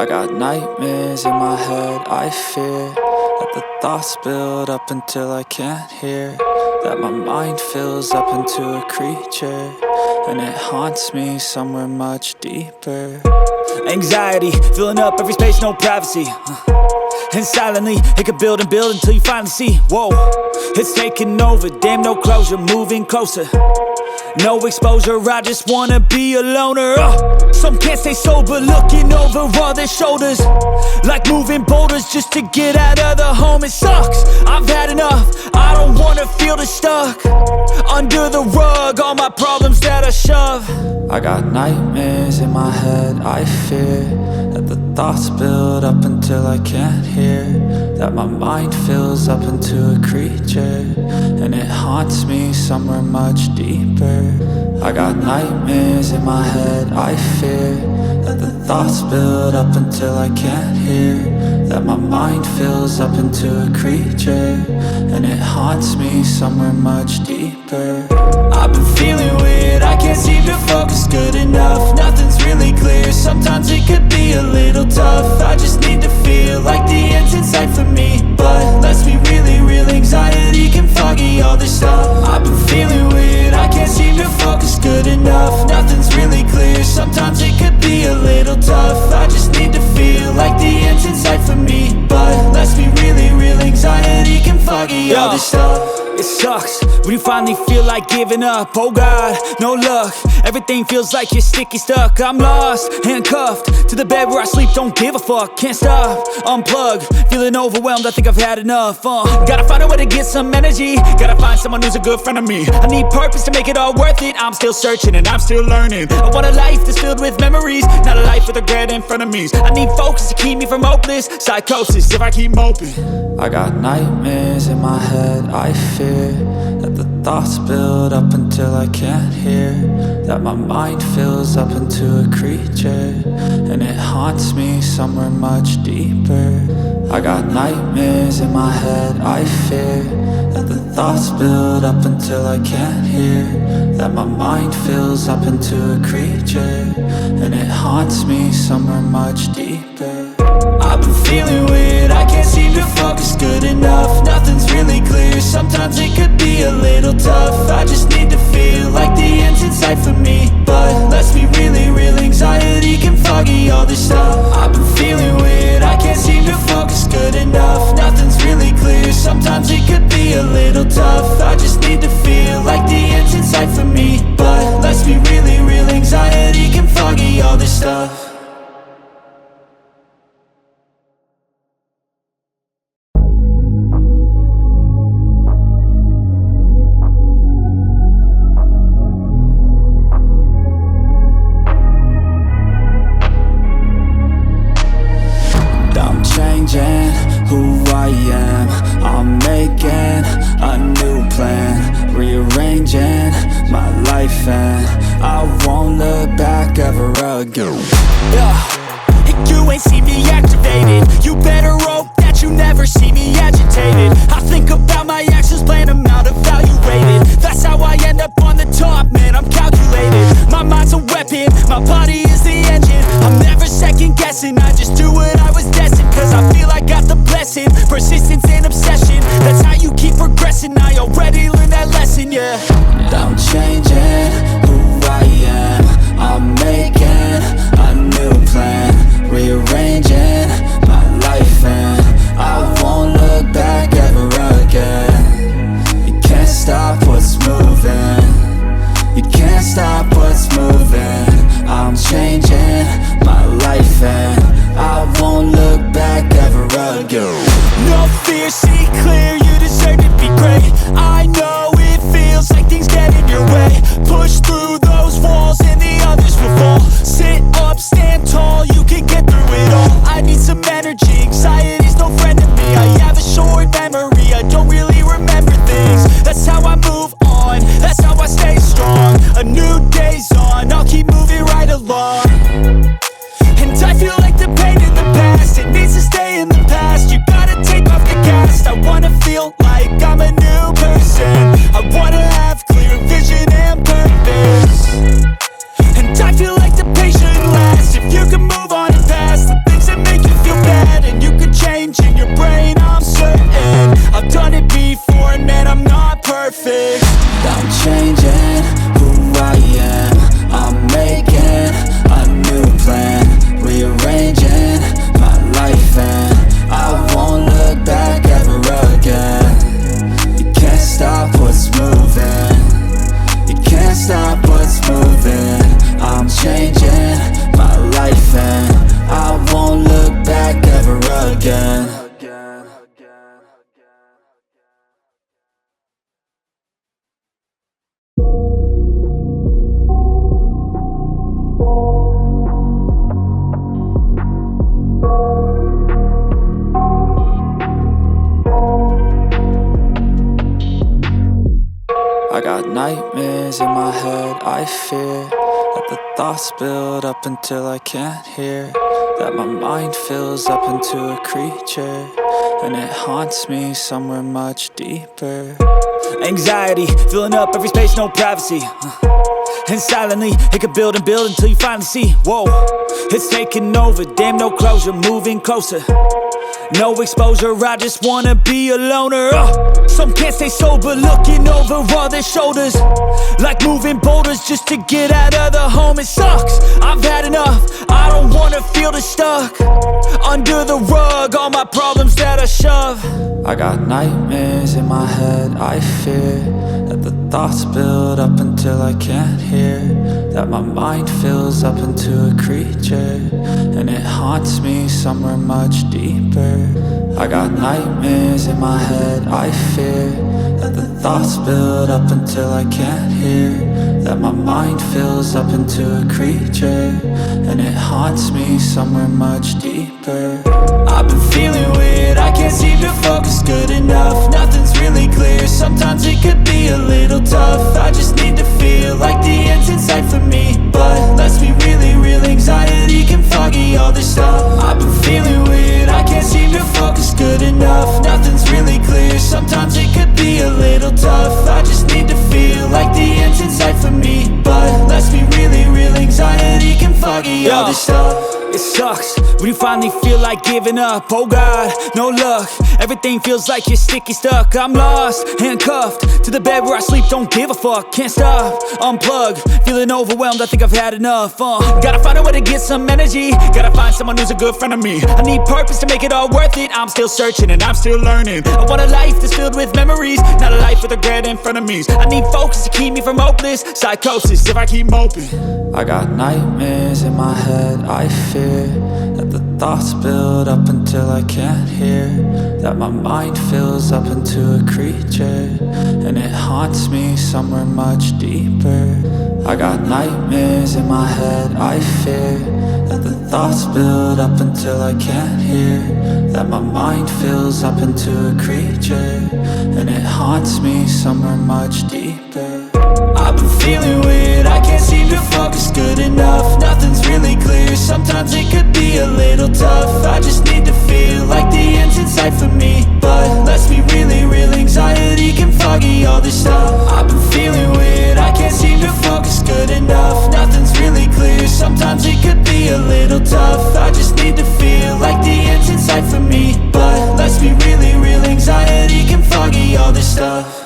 I got nightmares in my head, I fear that the thoughts build up until I can't hear, that my mind fills up into a creature, and it haunts me somewhere much deeper. Anxiety, filling up every space, no privacy. And silently, it could build and build until you finally see, whoa, it's taking over, damn no closure, moving closer. No exposure, I just wanna be a loner. Some can't stay sober, looking over all their shoulders, like moving boulders just to get out of the home. It sucks, I've had enough, I don't wanna feel the stuck under the rug, all my problems that I shove. I got nightmares in my head, I fear that the thoughts build up until I can't hear, that my mind fills up into a creature, and it haunts me somewhere much deeper. I got nightmares in my head, I fear that the thoughts build up until I can't hear, that my mind fills up into a creature, and it haunts me somewhere much deeper. I've been feeling weird, I can't seem to focus good enough, nothing's really clear, sometimes it could be a little tough. I just need to feel like the end's in sight for me, but let's be really real, anxiety can foggy all this stuff. I've been feeling weird, I can't seem to focus good enough, nothing's really clear, sometimes it could be a little tough. I just need to feel like the end's in sight for me, but let's be really real, anxiety can foggy all this stuff. It sucks when you finally feel like giving up. Oh God, no luck, everything feels like you're sticky stuck. I'm lost, handcuffed to the bed where I sleep, don't give a fuck. Can't stop, unplug, feeling overwhelmed, I think I've had enough. Gotta find a way to get some energy, gotta find someone who's a good friend of me. I need purpose to make it all worth it, I'm still searching and I'm still learning. I want a life that's filled with memories, not a life with regret in front of me. I need focus to keep me from hopeless psychosis if I keep moping. I got nightmares in my head, I fear that the thoughts build up until I can't hear, that my mind fills up into a creature, and it haunts me somewhere much deeper. I got nightmares in my head, I fear that the thoughts build up until I can't hear, that my mind fills up into a creature, and it haunts me somewhere much deeper. I've been feeling weird, I can't seem to focus good enough, nothing's really clear, sometimes it could be a little tough. I just need to feel like the end's in sight for me, but let's be really real, anxiety can foggy all this stuff. I've been feeling weird, I can't seem to focus good enough, nothing's really clear, sometimes it could be a little tough. I just need to feel like the end's in sight for me, but let's be really real, anxiety can foggy all this stuff. Who I am, I'm making a new plan, rearranging my life, and I won't look back ever again. You ain't see me activated, you better hope that you never see me agitated. I think about my actions, plan them out, evaluated. That's how I end up on the top, man, I'm calculated. My mind's a weapon, my body is the engine. I'm never second guessing, I just do what I was destined, cause I feel I got the blessing, persistence and obsession. That's how you keep progressing, I already learned that lesson, yeah. I'm changing who I am, I'm making a new plan, rearranging my life, and I won't look back ever again. You can't stop what's moving, you can't stop what's moving. I'm changing nightmares in my head, I fear that the thoughts build up until I can't hear, that my mind fills up into a creature, and it haunts me somewhere much deeper. Anxiety, filling up every space, no privacy. And silently, it could build and build until you finally see, whoa, it's taking over, damn no closure, moving closer. No exposure, I just wanna be a loner. Some can't stay sober, looking over all their shoulders, like moving boulders just to get out of the home. It sucks, I've had enough, I don't wanna feel the stuck under the rug, all my problems that I shove. I got nightmares in my head, I fear that the thoughts build up until I can't hear, that my mind fills up into a creature, and it haunts me somewhere much deeper. I got nightmares in my head, I fear that the thoughts build up until I can't hear, that my mind fills up into a creature, and it haunts me somewhere much deeper. I've been feeling weird, I can't seem to focus good enough. Nothing's really clear, sometimes it could be a little tough. I just need to feel like the end's in sight for me, but let's be really real, anxiety can foggy all this stuff. I've been feeling weird, I can't seem to focus good enough. Nothing's really clear, sometimes it could be a little tough. I just need to feel like the end's in sight for me, but let's be really real, anxiety can foggy all this stuff. It sucks when you finally feel like giving up. Oh God, no luck, everything feels like you're sticky stuck. I'm lost, handcuffed to the bed where I sleep, don't give a fuck. Can't stop, unplug, feeling overwhelmed, I think I've had enough. Gotta find a way to get some energy, gotta find someone who's a good friend of me. I need purpose to make it all worth it, I'm still searching and I'm still learning. I want a life that's filled with memories, not a life with regret in front of me. I need focus to keep me from hopeless psychosis if I keep moping. I got nightmares in my head, I fear that the thoughts build up until I can't hear, that my mind fills up into a creature, and it haunts me somewhere much deeper. I got nightmares in my head, I fear that the thoughts build up until I can't hear, that my mind fills up into a creature, and it haunts me somewhere much deeper. I've been feeling weird, I can't seem to focus good enough. Nothing's really clear, sometimes it could be a little tough. I just need to feel like the end's in sight for me, but let's be really real, anxiety can foggy all this stuff. I've been feeling weird, I can't seem to focus good enough. Nothing's really clear, sometimes it could be a little tough. I just need to feel like the end's in sight for me, but let's be really real, anxiety can foggy all this stuff.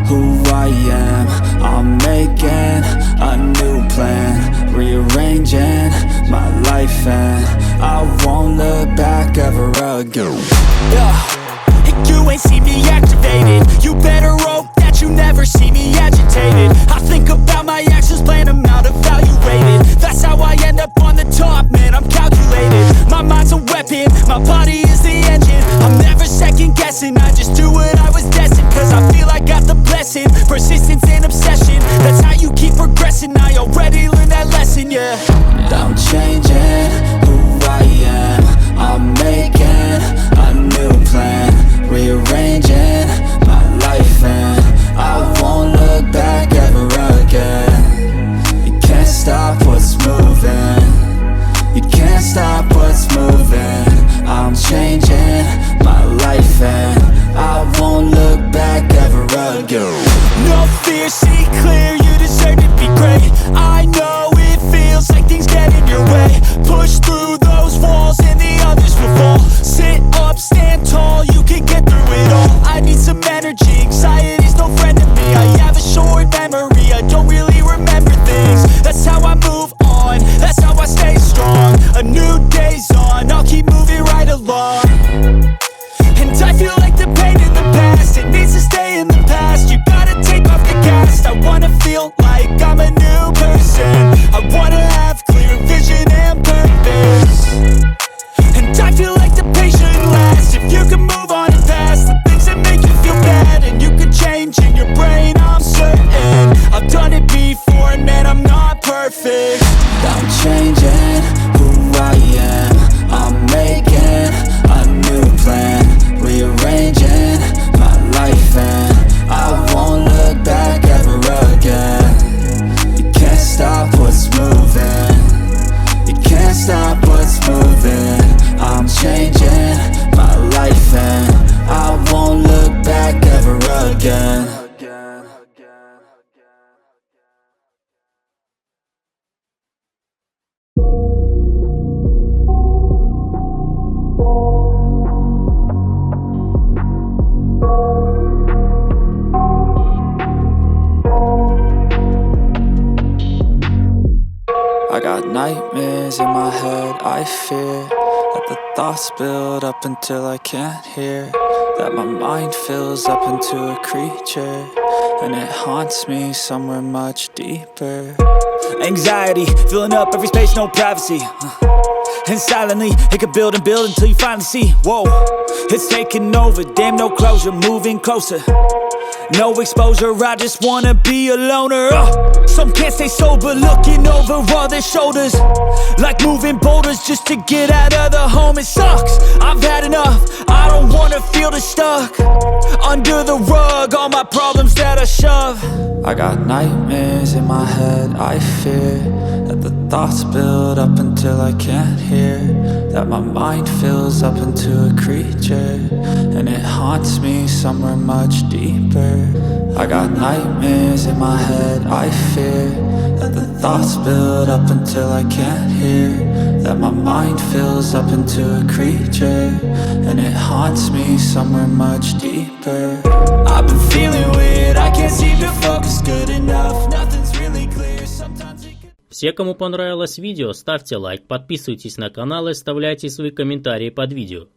Who I am, I'm making a new plan, rearranging my life, and I won't look back ever again. And you ain't see me activated, you better hope that you never see me agitated. I think about my actions, plan them out, evaluated. That's how I end up on the top, man, I'm calculated. My mind's a weapon, my body is the engine. I'm never second guessing, I just do what I was destined, cause I feel I got the blessing. Persistence and obsession, that's how you keep progressing. I already learned that lesson, yeah. I'm changing who I am, I'm making a new plan, rearranging my life, and I won't look back ever again. You can't stop what's moving, you can't stop what's moving. I'm changing my life, and I won't look back ever again. No fear, see clear, you deserve to be great. I know it feels like things get in your way. Push through those walls and the others will fall. Sit up, stand tall, you can get through it all. I need some energy, anxiety's no friend to me. I have a short memory, I don't really remember things. That's how I move on, that's how I stay strong. A new day's on, I'll keep moving right along. And I feel like the pain in the past, it needs to stay in the past. You gotta take off the cast, I got nightmares in my head, I fear that the thoughts build up until I can't hear, that my mind fills up into a creature, and it haunts me somewhere much deeper. Anxiety, filling up every space, no privacy. And silently, it could build and build until you finally see, whoa, it's taking over, damn no closure, moving closer. No exposure, I just wanna be a loner. Some can't stay sober, looking over all their shoulders, like moving boulders just to get out of the home. It sucks, I've had enough, I don't wanna feel the stuck under the rug, all my problems that I shove. I got nightmares in my head, I fear that the thoughts build up until I can't hear, that my mind fills up into a creature, and it haunts me somewhere much deeper. I got nightmares in my head, I fear that the thoughts build up until I can't hear, that my mind fills up into a creature, and it haunts me somewhere much deeper. I've been feeling weird, I can't seem to focus good enough, nothing's really clear, sometimes it can... Все, кому понравилось видео, ставьте лайк, подписывайтесь на канал и оставляйте свои комментарии под видео.